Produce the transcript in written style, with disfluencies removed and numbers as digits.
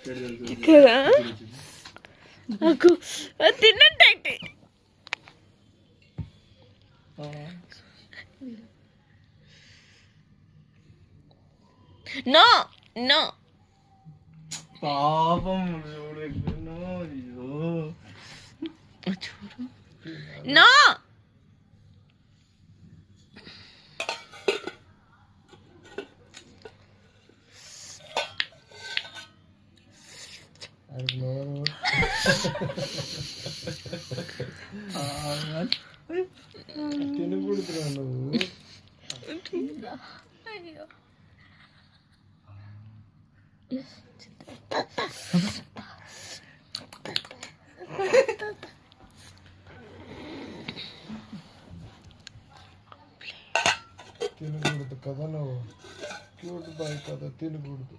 కదా నాకు తిన్నట్టయితే no no పాపం చూడు నో తినకూడదురా నువ్వు. అయ్యో తినకూడదు కదా నువ్వు. క్యూట్ బాయ్ కదా, తినకూడదు.